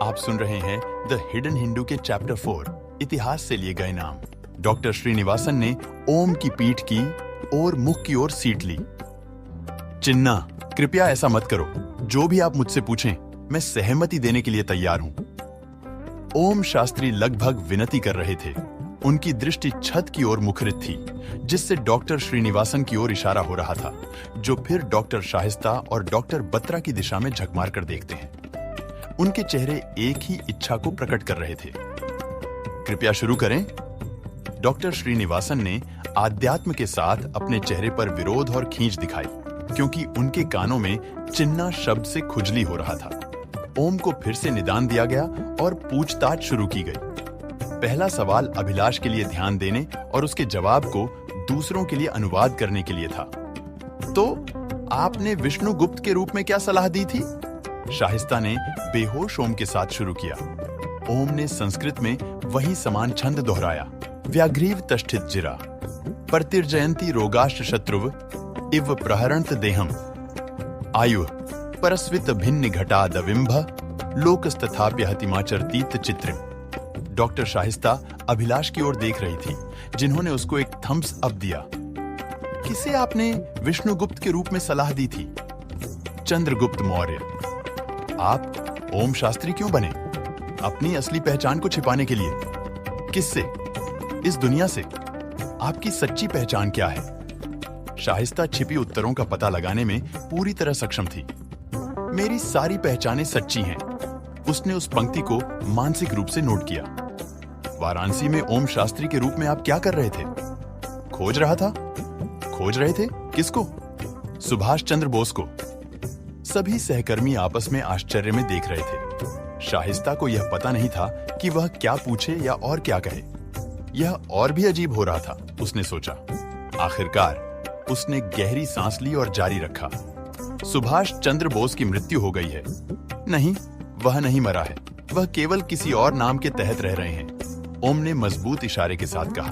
आप सुन रहे हैं द हिडन हिंदू के चैप्टर 4 इतिहास से लिए गए नाम। डॉक्टर श्रीनिवासन ने ओम की पीठ की और मुख की ओर सीट ली। चिन्ना, कृपया ऐसा मत करो। जो भी आप मुझसे पूछें, मैं सहमति देने के लिए तैयार हूं। ओम शास्त्री लगभग विनती कर रहे थे। उनकी दृष्टि छत की ओर मुखरित थी, जिससे डॉक्टर श्रीनिवासन की ओर इशारा हो रहा था, जो फिर डॉक्टर शाहिस्ता और डॉक्टर बत्रा की दिशा में झक मार कर देखते हैं। उनके चेहरे एक ही इच्छा को प्रकट कर रहे थे। कृपया शुरू करें। डॉक्टर श्रीनिवासन ने आध्यात्म के साथ अपने चेहरे पर विरोध और खींच दिखाई, क्योंकि उनके कानों में चिन्ना शब्द से खुजली हो रहा था। ओम को फिर से निदान दिया गया और पूछताछ शुरू की गई। पहला सवाल अभिलाष के लिए ध्यान देने और उसके जवाब को दूसरों के लिए अनुवाद करने के लिए था। तो आपने विष्णुगुप्त के रूप में क्या सलाह दी थी? शाहिस्ता ने बेहोश ओम के साथ शुरू किया। ओम ने संस्कृत में वही समान छंद दोहराया। व्याघ्रीव तष्ठित जिरा प्रतिर्जयंती रोगाश्च शत्रुव इव प्रहरणत देहम आयु परस्वित भिन्न घटादविंभ लोकस्तथाप्य हतिमाचरतीत चित्रिम। डॉक्टर शाहिस्ता अभिलाष की ओर देख रही थी, जिन्होंने उसको एक थम्स अप दिया। किसे आपने विष्णुगुप्त के रूप में सलाह दी थी? चंद्रगुप्त मौर्य। आप ओम शास्त्री क्यों बने? अपनी असली पहचान को छिपाने के लिए। किससे? इस दुनिया से। आपकी सच्ची पहचान क्या है? शाहिस्ता छिपी उत्तरों का पता लगाने में पूरी तरह सक्षम थी। मेरी सारी पहचानें सच्ची हैं। उसने उस पंक्ति को मानसिक रूप से नोट किया। वाराणसी में ओम शास्त्री के रूप में आप क्या कर रहे थे? खोज रहा था। खोज रहे थे किसको? सुभाष चंद्र बोस को। सभी सहकर्मी आपस में आश्चर्य में देख रहे थे। शाहिस्ता को यह पता नहीं था कि वह क्या पूछे या और क्या कहे। यह और भी अजीब हो रहा था, उसने सोचा। आखिरकार उसने गहरी सांस ली और जारी रखा। सुभाष चंद्र बोस की मृत्यु हो गई है। नहीं, वह नहीं मरा है। वह केवल किसी और नाम के तहत रह रहे हैं। ओम ने मजबूत इशारे के साथ कहा।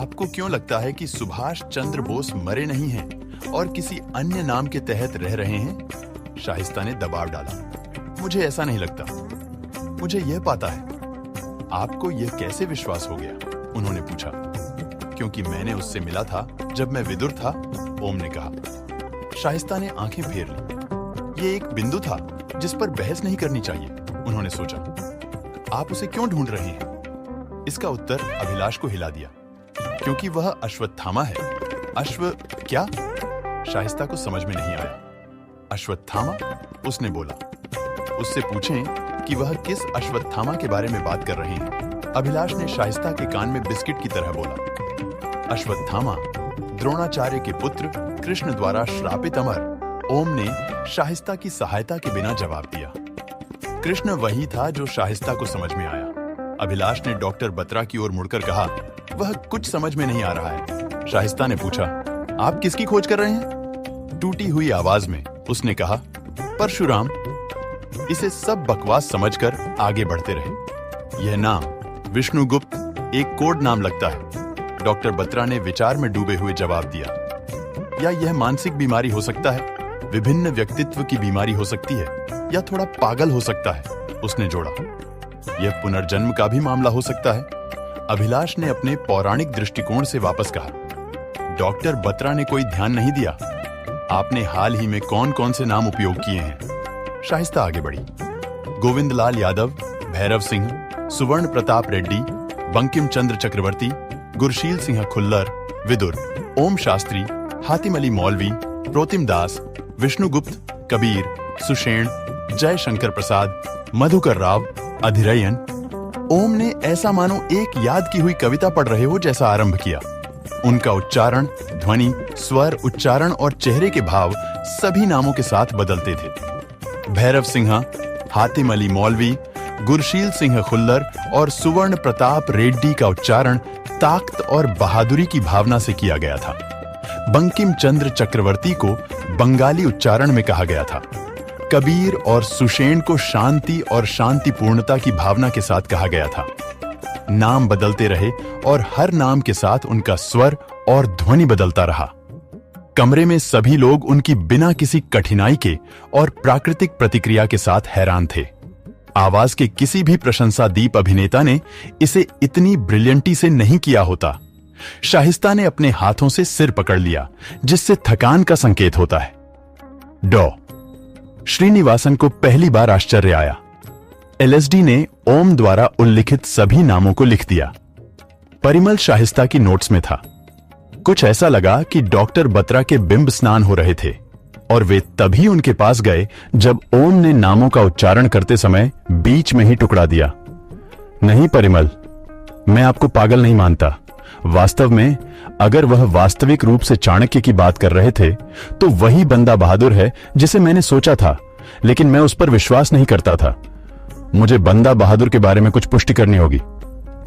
आपको क्यों लगता है कि सुभाष चंद्र बोस मरे नहीं हैं और किसी अन्य नाम के तहत रह रहे हैं? शाहिस्ता ने दबाव डाला। मुझे ऐसा नहीं लगता। मुझे यह पता है। आपको यह कैसे विश्वास हो गया? उन्होंने पूछा। क्योंकि मैंने उससे मिला था जब मैं विदुर था, ओम ने कहा। शाहिस्ता ने आंखें फेर ली। यह एक बिंदु था जिस पर बहस नहीं करनी चाहिए, उन्होंने सोचा। आप उसे क्यों ढूंढ रहे हैं? इसका उत्तर अभिलाष को हिला दिया। क्योंकि वह अश्वत्थामा है। अश्व क्या? शाहिस्ता को समझ में नहीं आया। अश्वत्थामा? उसने बोला। उससे पूछें कि वह किस अश्वत्थामा के बारे में बात कर रहे हैं। अभिलाष ने शाहिस्ता के कान में बिस्किट की तरह बोला। अश्वत्थामा द्रोणाचार्य के पुत्र कृष्ण द्वारा श्रापित अमर। ओम ने शाहिस्ता की सहायता के बिना जवाब दिया। कृष्ण वही था जो शाहिस्ता को समझ में आया। अभिलाष ने डॉक्टर बत्रा की ओर मुड़कर कहा, वह कुछ समझ में नहीं आ रहा है। शाहिस्ता ने पूछा, आप किसकी खोज कर रहे हैं? टूटी हुई आवाज में उसने कहा, परशुराम। इसे सब बकवास समझकर आगे बढ़ते रहे। यह नाम विष्णुगुप्त एक कोड नाम लगता है। डॉक्टर बत्रा ने विचार में डूबे हुए जवाब दिया। या यह मानसिक बीमारी हो सकता है, विभिन्न व्यक्तित्व की बीमारी हो सकती है, या थोड़ा पागल हो सकता है, उसने जोड़ा। यह पुनर्जन्म का भी मामला हो सकता है। अभिलाष ने अपने पौराणिक दृष्टिकोण से वापस कहा। डॉक्टर बत्रा ने कोई ध्यान नहीं दिया। आपने हाल ही में कौन कौन से नाम उपयोग किए हैं? शाहिस्ता आगे बढ़ी। गोविंदलाल यादव, भैरव सिंह, सुवर्ण प्रताप रेड्डी, बंकिम चंद्र चक्रवर्ती, गुरशील सिंह खुल्लर, विदुर, ओम शास्त्री, हातिम अली मौलवी, प्रोतिम दास, विष्णुगुप्त, कबीर, सुषेण, जयशंकर प्रसाद, मधुकर राव, अधिरयन। ओम ने ऐसा मानो एक याद की हुई कविता पढ़ रहे हो जैसा आरंभ किया। उनका उच्चारण, ध्वनि, स्वर, उच्चारण और चेहरे के भाव सभी नामों के साथ बदलते थे। भैरव सिंह, हातिम अली मौलवी, गुरशील सिंह खुल्लर और सुवर्ण प्रताप रेड्डी का उच्चारण ताकत और बहादुरी की भावना से किया गया था। बंकिम चंद्र चक्रवर्ती को बंगाली उच्चारण में कहा गया था। कबीर और सुषेण को शांति और शांतिपूर्णता की भावना के साथ कहा गया था। नाम बदलते रहे और हर नाम के साथ उनका स्वर और ध्वनि बदलता रहा। कमरे में सभी लोग उनकी बिना किसी कठिनाई के और प्राकृतिक प्रतिक्रिया के साथ हैरान थे। आवाज के किसी भी प्रशंसादीप अभिनेता ने इसे इतनी ब्रिलियंटी से नहीं किया होता। शाहिस्ता ने अपने हाथों से सिर पकड़ लिया, जिससे थकान का संकेत होता है। डॉ श्रीनिवासन को पहली बार आश्चर्य आया। एलएसडी ने ओम द्वारा उल्लिखित सभी नामों को लिख दिया। परिमल शाहिस्ता की नोट्स में था। कुछ ऐसा लगा कि डॉक्टर बत्रा के बिंब स्नान हो रहे थे और वे तभी उनके पास गए जब ओम ने नामों का उच्चारण करते समय बीच में ही टुकड़ा दिया। नहीं परिमल, मैं आपको पागल नहीं मानता। वास्तव में अगर वह वास्तविक रूप से चाणक्य की बात कर रहे थे तो वही बंदा बहादुर है जिसे मैंने सोचा था, लेकिन मैं उस पर विश्वास नहीं करता था। मुझे बंदा बहादुर के बारे में कुछ पुष्टि करनी होगी।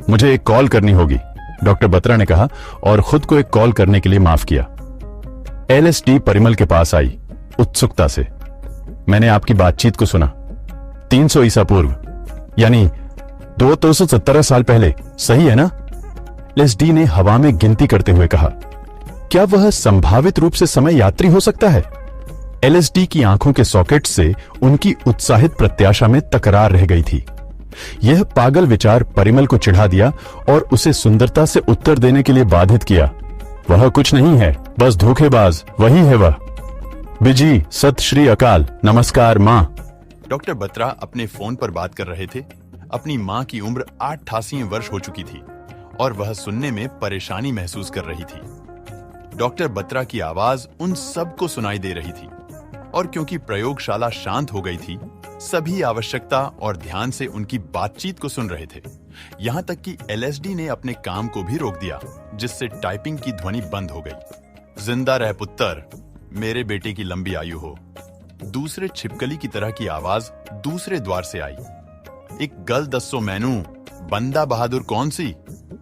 मुझे एक कॉल करनी होगी, डॉक्टर बत्रा ने कहा और खुद को एक कॉल करने के लिए माफ किया। एलएसडी परिमल के पास आई उत्सुकता से। मैंने आपकी बातचीत को सुना। 300 ईसा पूर्व, यानी 217 साल पहले, सही है ना? एलएसडी ने हवा में गिनती करते हुए कहा। क्या वह संभावित रूप से समय यात्री हो सकता है? एलएसडी की आंखों के सॉकेट से उनकी उत्साहित प्रत्याशा में तकरार रह गई थी। यह पागल विचार परिमल को चिढ़ा दिया और उसे सुंदरता से उत्तर देने के लिए बाधित किया। वह कुछ नहीं है, बस धोखेबाज वही है वह। बिजी, सत श्री अकाल, नमस्कार मां। डॉक्टर बत्रा अपने फोन पर बात कर रहे थे। अपनी मां की उम्र 88 वर्ष हो चुकी थी और वह सुनने में परेशानी महसूस कर रही थी। डॉक्टर बत्रा की आवाज उन सबको सुनाई दे रही थी और क्योंकि प्रयोगशाला शांत हो गई थी, सभी आवश्यकता और ध्यान से उनकी बातचीत को सुन रहे थे। यहां तक कि एलएसडी ने अपने काम को भी रोक दिया, जिससे टाइपिंग की ध्वनि बंद हो गई। जिंदा रह पुत्र, मेरे बेटे की लंबी आयु हो। दूसरे छिपकली की तरह की आवाज दूसरे द्वार से आई। एक गल दस्सो मैनू, बंदा बहादुर कौन सी?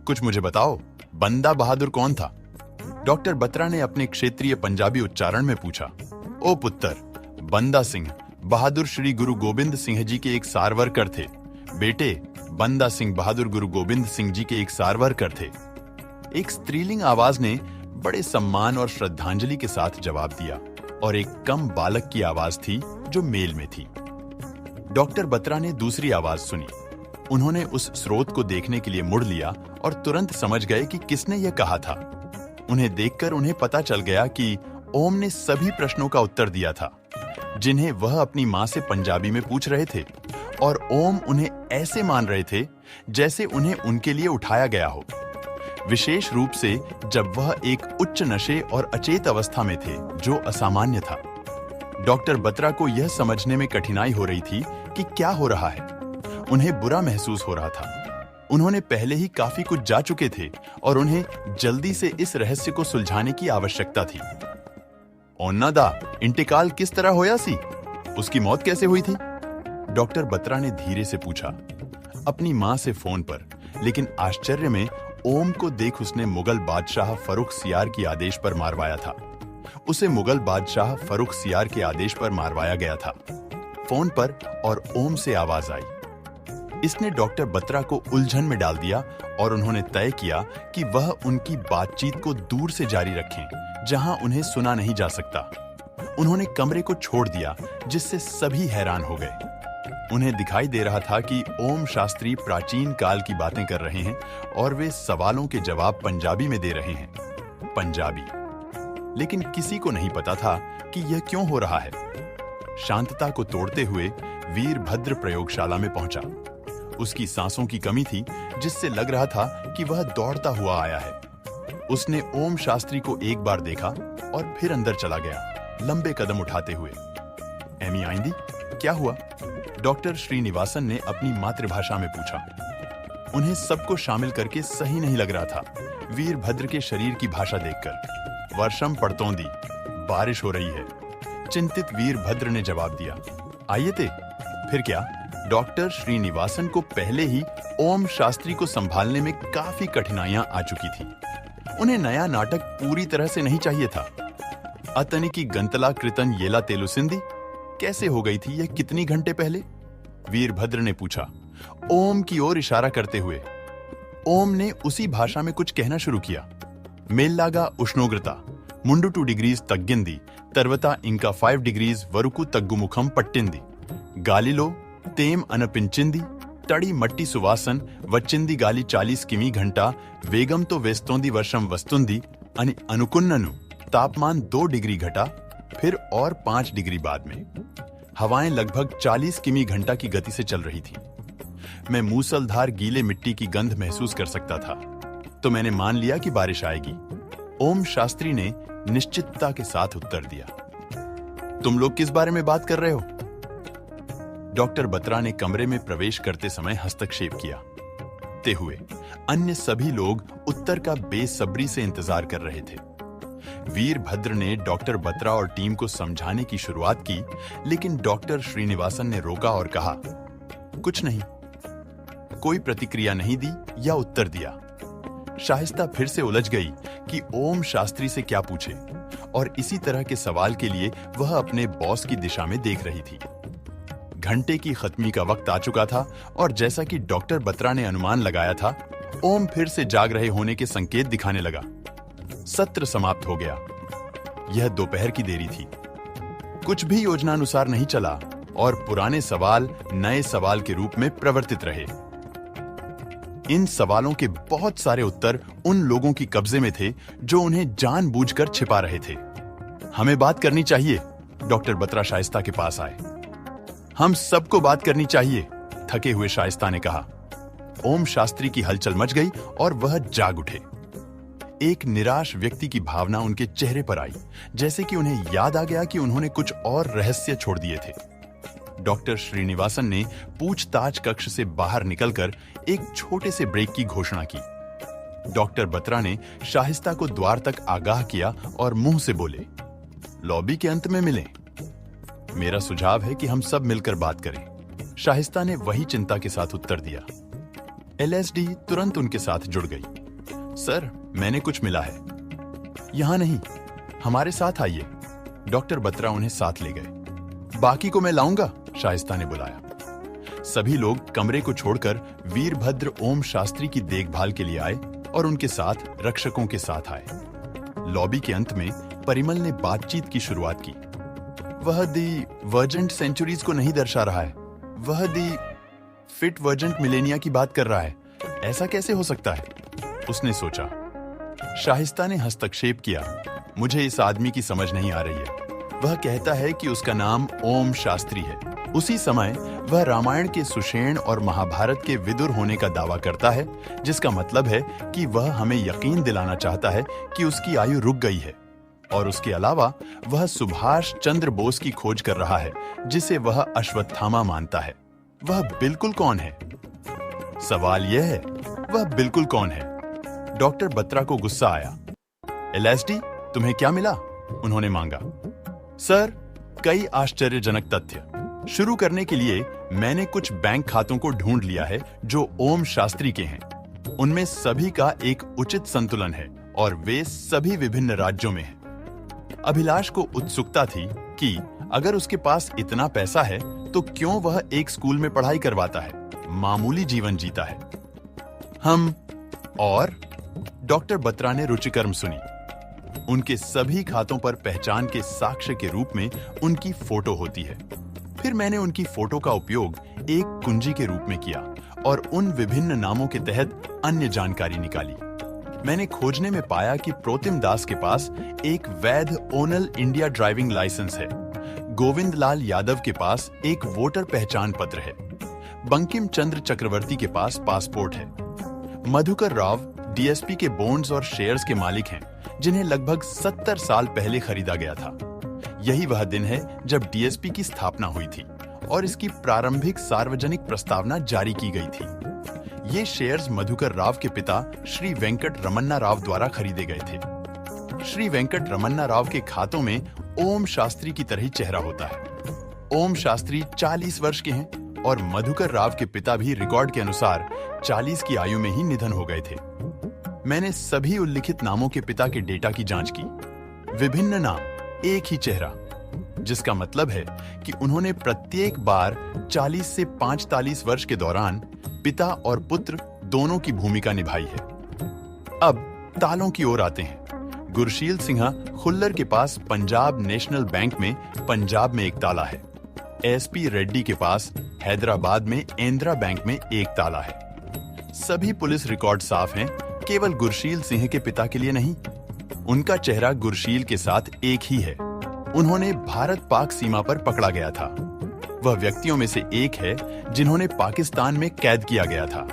कुछ मुझे बताओ, बंदा बहादुर कौन था? डॉक्टर बत्रा ने अपने क्षेत्रीय पंजाबी उच्चारण में पूछा। ओ पुत्र, बंदा सिंह बहादुर श्री गुरु गोबिंद सिंह जी के एक सारवरकर थे। बेटे, बंदा सिंह बहादुर गुरु गोबिंद सिंह जी के एक सारवरकर थे। एक स्त्रीलिंग आवाज ने बड़े सम्मान और श्रद्धांजलि के साथ जवाब दिया और एक कम बालक की आवाज थी जो मेल में थी। डॉक्टर बत्रा ने दूसरी आवाज सुनी। उन्होंने उस स्रोत को देखने के लिए मुड़ लिया और तुरंत समझ गए कि किसने यह कहा था। उन्हें देखकर उन्हें पता चल गया कि ओम ने सभी प्रश्नों का उत्तर दिया था जिन्हें वह अपनी मां से पंजाबी में पूछ रहे थे, और ओम उन्हें ऐसे मान रहे थे जैसे उन्हें उनके लिए उठाया गया हो, विशेष रूप से जब वह एक उच्च नशे और अचेत अवस्था में थे, जो असामान्य था। डॉक्टर बत्रा को यह समझने में कठिनाई हो रही थी कि क्या हो रहा है। उन्हें बुरा महसूस हो रहा था। उन्होंने पहले ही काफी कुछ जा चुके थे और उन्हें जल्दी से इस रहस्य को सुलझाने की आवश्यकता थी। ओन्ना दा इंतकाल किस तरह होया सी? उसकी मौत कैसे हुई थी? डॉक्टर बत्रा ने धीरे से पूछा, अपनी मां से फोन पर। लेकिन आश्चर्य में ओम को देख उसने मुगल बादशाह फरुख सियार की आदेश पर मारवाया था। उसे मुगल बादशाह फरुख सियार के आदेश पर मारवाया गया था। फोन पर और ओम से आवाज आई। इसने डॉक्टर बत्रा को उलझन में डाल दिया और उन्होंने तय किया कि वह उनकी बातचीत को दूर से जारी रखें, जहां उन्हें सुना नहीं जा सकता। उन्होंने कमरे को छोड़ दिया, जिससे सभी हैरान हो गए। उन्हें दिखाई दे रहा था कि ओम शास्त्री प्राचीन काल की बातें कर रहे हैं और वे सवालों के जवाब पंजाबी में दे रहे हैं। पंजाबी। लेकिन किसी को नहीं पता था कि यह क्यों हो रहा है। शांतता को तोड़ते हुए वीरभद्र प्रयोगशाला में पहुंचा। उसकी सांसों की कमी थी, जिससे लग रहा था कि वह दौड़ता हुआ आया है। उसने ओम शास्त्री को एक बार देखा और फिर अंदर चला गया, लंबे कदम उठाते हुए। एमी आइंदी, क्या हुआ? डॉक्टर श्रीनिवासन ने अपनी मातृभाषा में पूछा। उन्हें सबको शामिल करके सही नहीं लग रहा था। वीरभद्र के शरीर की भाषा देखकर। वर्षम पड़तोंदी, बारिश हो रही है, चिंतित वीरभद्र ने जवाब दिया। आइए थे, फिर क्या? डॉक्टर श्रीनिवासन को पहले ही ओम शास्त्री को संभालने में काफी कठिनाइयां आ चुकी थी। उन्हें नया नाटक पूरी तरह से नहीं चाहिए था। अतनी की गंतला कृतन येला तेलुसिंदी कैसे हो गई थी यह कितनी घंटे पहले? वीरभद्र ने पूछा, ओम की ओर इशारा करते हुए। ओम ने उसी भाषा में कुछ कहना शुरू किया। मेल्लागा उष्णोग्रता मुंडु 2 डिग्रीज तग्गिंदी, तरवता इंका 5 डिग्रीज वरुकु तग्गुमुखम पट्टिंदी, गालिलो तेम अनपिंचिंदी तड़ी मट्टी सुवासन वच्चिंदी गाली 40 किमी घंटा वेगम तो वेस्तोंदी वर्षम वस्तुंदी अनि अनुकुन्ननु तापमान 2 डिग्री घटा। फिर और 5 डिग्री बाद में हवाएं लगभग 40 किमी घंटा की गति से चल रही थी। मैं मूसलधार गीले मिट्टी की गंध महसूस कर सकता था, तो मैंने मान लिया कि बारिश आएगी। ओम शास्त्री ने निश्चितता के साथ उत्तर दिया। तुम लोग किस बारे में बात कर रहे हो? डॉक्टर बत्रा ने कमरे में प्रवेश करते समय हस्तक्षेप किया ते हुए अन्य सभी लोग उत्तर का बेसब्री से इंतजार कर रहे थे। वीरभद्र ने डॉक्टर बत्रा और टीम को समझाने की शुरुआत की, लेकिन डॉक्टर श्रीनिवासन ने रोका और कहा, कुछ नहीं। कोई प्रतिक्रिया नहीं दी या उत्तर दिया। शाइस्ता फिर से उलझ गई कि ओम शास्त्री से क्या पूछे, और इसी तरह के सवाल के लिए वह अपने बॉस की दिशा में देख रही थी। घंटे की खत्मी का वक्त आ चुका था और जैसा कि डॉक्टर बत्रा ने अनुमान लगाया था, ओम फिर से जाग रहे होने के संकेत दिखाने लगा। सत्र समाप्त हो गया। यह दोपहर की देरी थी। कुछ भी योजनानुसार नहीं चला और पुराने सवाल नए सवाल के रूप में प्रवर्तित रहे। इन सवालों के बहुत सारे उत्तर उन लोगों की कब्जे में थे जो उन्हें जानबूझकर छिपा रहे थे। हमें बात करनी चाहिए। डॉक्टर बत्रा शाइस्ता के पास आए। हम सबको बात करनी चाहिए, थके हुए शाइस्ता ने कहा। ओम शास्त्री की हलचल मच गई और वह जाग उठे। एक निराश व्यक्ति की भावना उनके चेहरे पर आई, जैसे कि उन्हें याद आ गया कि उन्होंने कुछ और रहस्य छोड़ दिए थे। डॉक्टर श्रीनिवासन ने पूछताछ कक्ष से बाहर निकलकर एक छोटे से ब्रेक की घोषणा की। डॉक्टर बत्रा ने शाइस्ता को द्वार तक आगाह किया और मुंह से बोले, लॉबी के अंत में मिलें। मेरा सुझाव है कि हम सब मिलकर बात करें। शाइस्ता ने वही चिंता के साथ उत्तर दिया। एलएसडी तुरंत उनके साथ जुड़ गई। सर, मैंने कुछ मिला है। यहां नहीं, हमारे साथ आइए। डॉक्टर बत्रा उन्हें साथ ले गए। बाकी को मैं लाऊंगा, शाइस्ता ने बुलाया। सभी लोग कमरे को छोड़कर वीरभद्र ओम शास्त्री की देखभाल के लिए आए और उनके साथ रक्षकों के साथ आए। लॉबी के अंत में परिमल ने बातचीत की शुरुआत की। वह दी वर्जेंट सेंचुरीज को नहीं दर्शा रहा है, वह दी फिट वर्जेंट मिलेनिया की बात कर रहा है। ऐसा कैसे हो सकता है? उसने सोचा। शाइस्ता ने हस्तक्षेप किया, मुझे इस आदमी की समझ नहीं आ रही है। वह कहता है कि उसका नाम ओम शास्त्री है। उसी समय वह रामायण के सुषेण और महाभारत के विदुर होने का दावा करता है, जिसका मतलब है कि वह हमें यकीन दिलाना चाहता है कि उसकी आयु रुक गई है। और उसके अलावा वह सुभाष चंद्र बोस की खोज कर रहा है, जिसे वह अश्वत्थामा मानता है। वह बिल्कुल कौन है? सवाल यह है, वह बिल्कुल कौन है? डॉक्टर बत्रा को गुस्सा आया। एलएसडी, तुम्हें क्या मिला? उन्होंने मांगा। सर, कई आश्चर्यजनक तथ्य। शुरू करने के लिए मैंने कुछ बैंक खातों को ढूंढ लिया है जो ओम शास्त्री के हैं। उनमें सभी का एक उचित संतुलन है और वे सभी विभिन्न राज्यों में हैं। अभिलाष को उत्सुकता थी कि अगर उसके पास इतना पैसा है तो क्यों वह एक स्कूल में पढ़ाई करवाता है, मामूली जीवन जीता है। हम और डॉक्टर बत्रा ने रुचिकर्म सुनी। उनके सभी खातों पर पहचान के साक्ष्य के रूप में उनकी फोटो होती है। फिर मैंने उनकी फोटो का उपयोग एक कुंजी के रूप में किया और उन विभिन्न नामों के तहत अन्य जानकारी निकाली। मैंने खोजने में पाया कि प्रोतिम दास के पास एक वैध ओनल इंडिया ड्राइविंग लाइसेंस है। गोविंद लाल यादव के पास एक वोटर पहचान पत्र है। बंकिम चंद्र चक्रवर्ती के पास पासपोर्ट है। मधुकर राव डीएसपी के बॉन्ड्स और शेयर्स के मालिक हैं, जिन्हें लगभग 70 साल पहले खरीदा गया था। यही वह दिन है जब डीएसपी की स्थापना हुई थी और इसकी प्रारंभिक सार्वजनिक प्रस्तावना जारी की गई थी। ये शेयर्स मधुकर राव के पिता श्री वेंकट रमन्ना राव द्वारा खरीदे गए थे। श्री वेंकट रमन्ना राव के खातों में ओम शास्त्री की तरह चेहरा होता है। ओम शास्त्री 40 वर्ष के हैं और मधुकर राव के पिता भी रिकॉर्ड के अनुसार 40 की आयु में ही निधन हो गए थे। मैंने सभी उल्लिखित नामों के पिता के डेटा की जांच की। विभिन्न नाम, एक ही चेहरा, जिसका मतलब है कि उन्होंने प्रत्येक बार 40 से 45 वर्ष के दौरान पिता और पुत्र दोनों की भूमिका निभाई है। अब तालों की ओर आते हैं। गुरशील सिंह खुल्लर के पास पंजाब नेशनल बैंक में पंजाब में एक ताला है। एसपी रेड्डी के पास हैदराबाद में एंद्रा बैंक में एक ताला है। सभी पुलिस रिकॉर्ड साफ हैं, केवल गुरशील सिंह के पिता के लिए नहीं। उनका चेहरा गुरशील के साथ एक ही है। उन्होंने भारत पाक सीमा पर पकड़ा गया था। वह व्यक्तियों में से एक है जिन्होंने पाकिस्तान में कैद किया गया था।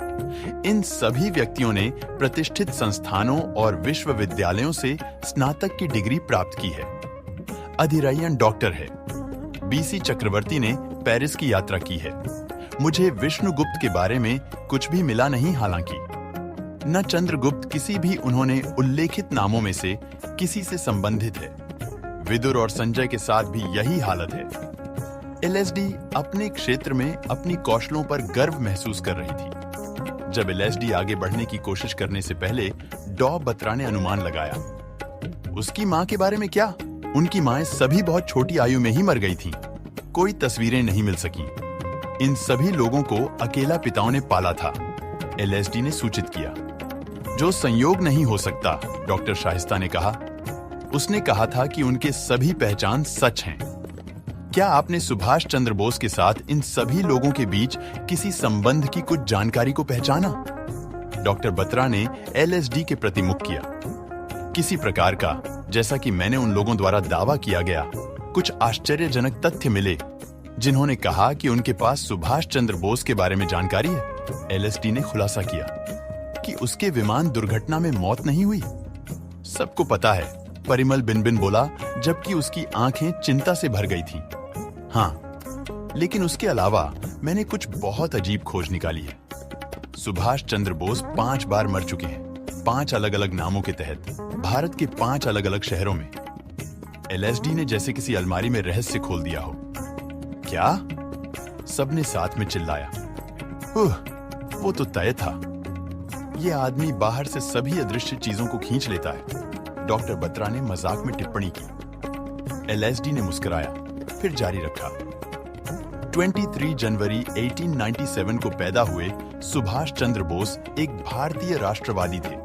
इन सभी व्यक्तियों ने प्रतिष्ठित संस्थानों और विश्वविद्यालयों से स्नातक की डिग्री प्राप्त की है। अधिरायन डॉक्टर है। बीसी चक्रवर्ती ने पेरिस की यात्रा की है। मुझे विष्णुगुप्त के बारे में कुछ भी मिला नहीं, हालांकि न चंद्रगुप्त किसी भी उन्होंने उल्लेखित नामों में से किसी से संबंधित है। विदुर और संजय के साथ भी यही हालत है। एलएसडी अपने क्षेत्र में अपनी कौशलों पर गर्व महसूस कर रही थी। जब एलएसडी आगे बढ़ने की कोशिश करने से पहले डॉ बत्रा ने अनुमान लगाया। उसकी मां के बारे में क्या? उनकी माएं सभी बहुत छोटी आयु में ही मर गई थीं। कोई तस्वीरें नहीं मिल सकी। इन सभी लोगों को अकेला पिताओं ने पाला था, एलएसडी ने सूचित किया। जो संयोग नहीं हो सकता, डॉक्टर शाइस्ता ने कहा। उसने कहा था कि उनके सभी पहचान सच हैं। क्या आपने सुभाष चंद्र बोस के साथ इन सभी लोगों के बीच किसी संबंध की कुछ जानकारी को पहचाना? डॉक्टर बत्रा ने एलएसडी के प्रति मुख किया। किसी प्रकार का, जैसा कि मैंने उन लोगों द्वारा दावा किया गया, कुछ आश्चर्यजनक तथ्य मिले जिन्होंने कहा कि उनके पास सुभाष चंद्र बोस के बारे में जानकारी है। एलएसडी ने खुलासा किया कि उसके विमान दुर्घटना में मौत नहीं हुई। सबको पता है, परिमल बिन बोला, जबकि उसकी आंखें चिंता से भर गई थीं। हाँ, लेकिन उसके अलावा मैंने कुछ बहुत अजीब खोज निकाली है। सुभाष चंद्र बोस 5 बार मर चुके हैं, 5 अलग अलग नामों के तहत, भारत के 5 अलग अलग शहरों में। एलएसडी ने जैसे किसी अलमारी में रहस्य खोल दिया हो। क्या? सबने साथ में चिल्लाया। वो तो तय था। ये आदमी बाहर से सभी अदृश्य चीजों को खींच लेता है, डॉक्टर बत्रा ने मजाक में टिप्पणी की। एलएसडी ने मुस्कुराया, फिर जारी रखा। 23 जनवरी 1897 को पैदा हुए सुभाष चंद्र बोस एक भारतीय राष्ट्रवादी थे,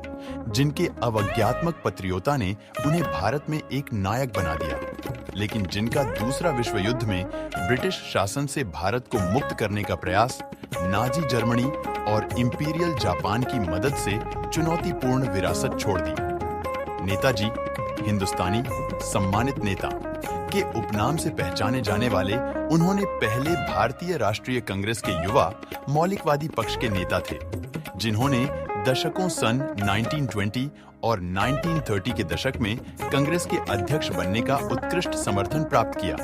जिनके अवज्ञात्मक पत्रियोता ने उन्हें भारत में एक नायक बना दिया, लेकिन जिनका दूसरा विश्व युद्ध में ब्रिटिश शासन से भारत को मुक्त करने का प्रयास नाजी जर्मनी और इंपीरियल जापान की मदद से चुनौतीपूर्ण विरासत छोड़ दी। नेताजी, हिंदुस्तानी सम्मानित नेता के उपनाम से पहचाने जाने वाले, उन्होंने पहले भारतीय राष्ट्रीय कांग्रेस के युवा मौलिकवादी पक्ष के नेता थे, जिन्होंने दशकों सन 1920 और 1930 के दशक में कांग्रेस के अध्यक्ष बनने का उत्कृष्ट समर्थन प्राप्त किया।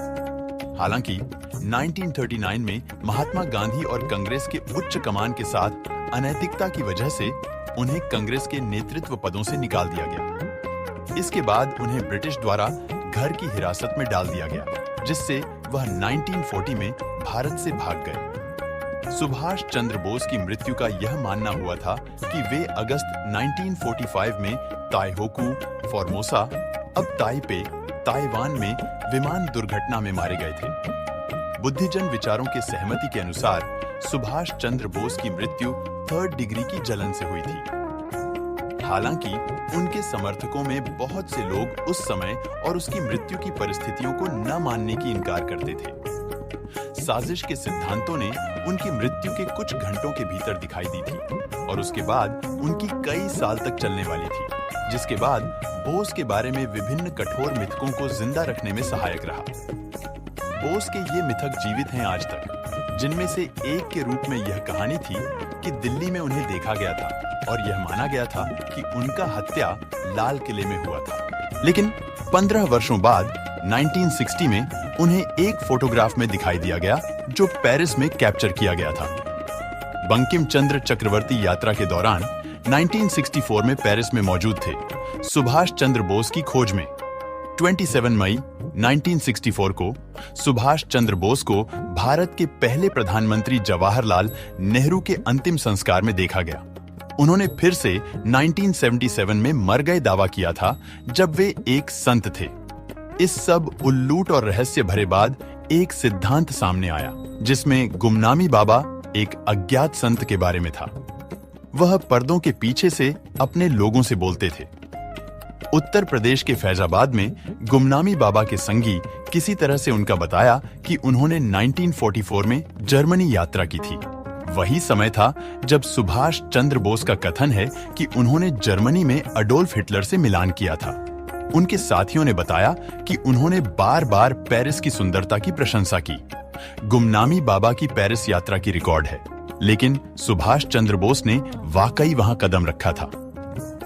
हालांकि 1939 में महात्मा गांधी और कांग्रेस के उच्च कमान के साथ अनैतिकता की वजह से उन्हें कांग्रेस के नेतृत्व पदों से निकाल दिया गया। इसके बाद उन्हें ब्रिटिश द्वारा घर की हिरासत में डाल दिया गया, जिससे वह 1940 में भारत से भाग गए। सुभाष चंद्र बोस की मृत्यु का यह मानना हुआ था कि वे अगस्त 1945 में ताइहोकू, फॉर्मोसा, अब ताइपे, ताइवान में विमान दुर्घटना में मारे गए थे। बुद्धिजन विचारों के सहमति के अनुसार सुभाष चंद्र बोस की मृत्यु 3rd डिग्री की जलन से हुई थी। हालांकि उनके समर्थकों में बहुत से लोग उस समय और उसकी मृत्यु की परिस्थितियों को न मानने की इनकार करते थे। साजिश के सिद्धांतों ने उनकी मृत्यु के कुछ घंटों के भीतर दिखाई दी थी और उसके बाद उनकी कई साल तक चलने वाली थी, जिसके बाद बोस के बारे में विभिन्न कठोर मिथकों को जिंदा रखने में सहायक रहा। बोस के ये मिथक जीवित हैं आज तक, जिनमें से एक के रूप में यह कहानी थी कि दिल्ली में उन्हें देखा गया था और यह माना गया था कि उनका हत्या लाल किले में हुआ था। लेकिन 15 वर्षों बाद 1960 में उन्हें एक फोटोग्राफ में दिखाई दिया गया, जो पेरिस में कैप्चर किया गया था। बंकिम चंद्र चक्रवर्ती यात्रा के दौरान 1964 में पेरिस में मौजूद थे। सुभाष चंद्र बोस की खोज में 27 मई 1964 को सुभाष चंद्र बोस को भारत के पहले प्रधानमंत्री जवाहरलाल नेहरू के अंतिम संस्कार में देखा गया। उन्होंने फिर से 1977 में मर गए दावा किया था, जब वे एक संत थे। इस सब उल्लूट और रहस्य भरे बाद एक सिद्धांत सामने आया, जिसमें गुमनामी बाबा एक अज्ञात संत के बारे में था। वह पर्दों के पीछे से अपने लोगों से बोलते थे। उत्तर प्रदेश के फैजाबाद में गुमनामी बाबा के संगी किसी तरह से उनका बताया कि उन्होंने 1944 में जर्मनी यात्रा की थी। वही समय था जब सुभाष चंद्र बोस का कथन है कि उन्होंने जर्मनी में अडोल्फ हिटलर से मिलान किया था। उनके साथियों ने बताया कि उन्होंने बार बार पेरिस की सुंदरता की प्रशंसा की। गुमनामी बाबा की पेरिस यात्रा की रिकॉर्ड है, लेकिन सुभाष चंद्र बोस ने वाकई वहां कदम रखा था।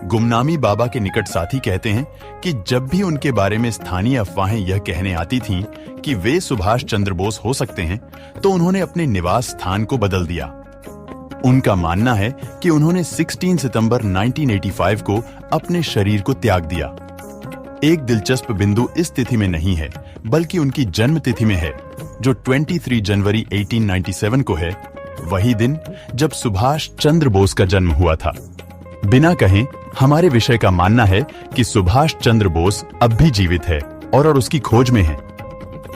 गुमनामी बाबा के निकट साथी कहते हैं कि जब भी उनके बारे में स्थानीय अफवाहें यह कहने आती थीं कि वे सुभाष चंद्र बोस हो सकते हैं, तो उन्होंने अपने निवास स्थान को बदल दिया। उनका मानना है कि उन्होंने 16 सितंबर 1985 को अपने शरीर को त्याग दिया। एक दिलचस्प बिंदु इस तिथि में नहीं है, बल्कि उनकी जन्म तिथि में है, जो 23 जनवरी 1897 को है, वही दिन जब सुभाष चंद्र बोस का जन्म हुआ था। बिना कहें हमारे विषय का मानना है कि सुभाष चंद्र बोस अब भी जीवित है और उसकी खोज में है।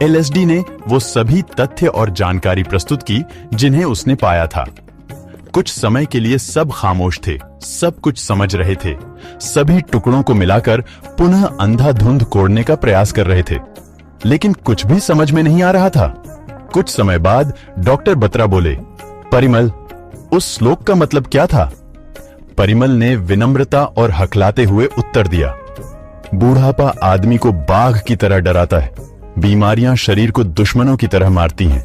एलएसडी ने वो सभी तथ्य और जानकारी प्रस्तुत की जिन्हें उसने पाया था। कुछ समय के लिए सब खामोश थे, सब कुछ समझ रहे थे, सभी टुकड़ों को मिलाकर पुनः अंधाधुंध कोड़ने का प्रयास कर रहे थे, लेकिन कुछ भी समझ में नहीं आ रहा था। कुछ समय बाद डॉक्टर बत्रा बोले, परिमल, उस श्लोक का मतलब क्या था? परिमल ने विनम्रता और हकलाते हुए उत्तर दिया, बूढ़ापा आदमी को बाघ की तरह डराता है, बीमारियां शरीर को दुश्मनों की तरह मारती हैं,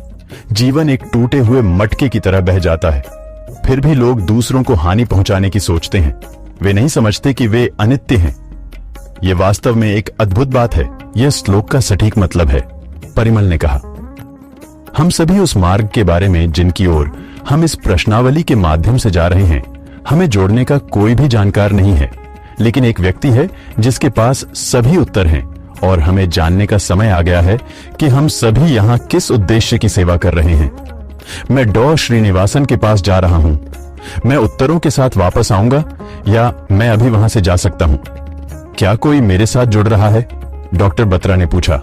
जीवन एक टूटे हुए मटके की तरह बह जाता है। फिर भी लोग दूसरों को हानि पहुंचाने की सोचते हैं, वे नहीं समझते कि वे अनित्य हैं। यह वास्तव में एक अद्भुत बात है, यह श्लोक का सटीक मतलब है, परिमल ने कहा। हम सभी उस मार्ग के बारे में जिनकी ओर हम इस प्रश्नावली के माध्यम से जा रहे हैं, हमें जोड़ने का कोई भी जानकार नहीं है, लेकिन एक व्यक्ति है जिसके पास सभी उत्तर हैं, और हमें जानने का समय आ गया है कि हम सभी यहाँ किस उद्देश्य की सेवा कर रहे हैं। मैं डॉ श्रीनिवासन के पास जा रहा हूँ। मैं उत्तरों के साथ वापस आऊंगा या मैं अभी वहां से जा सकता हूँ? क्या कोई मेरे साथ जुड़ रहा है? डॉक्टर बत्रा ने पूछा।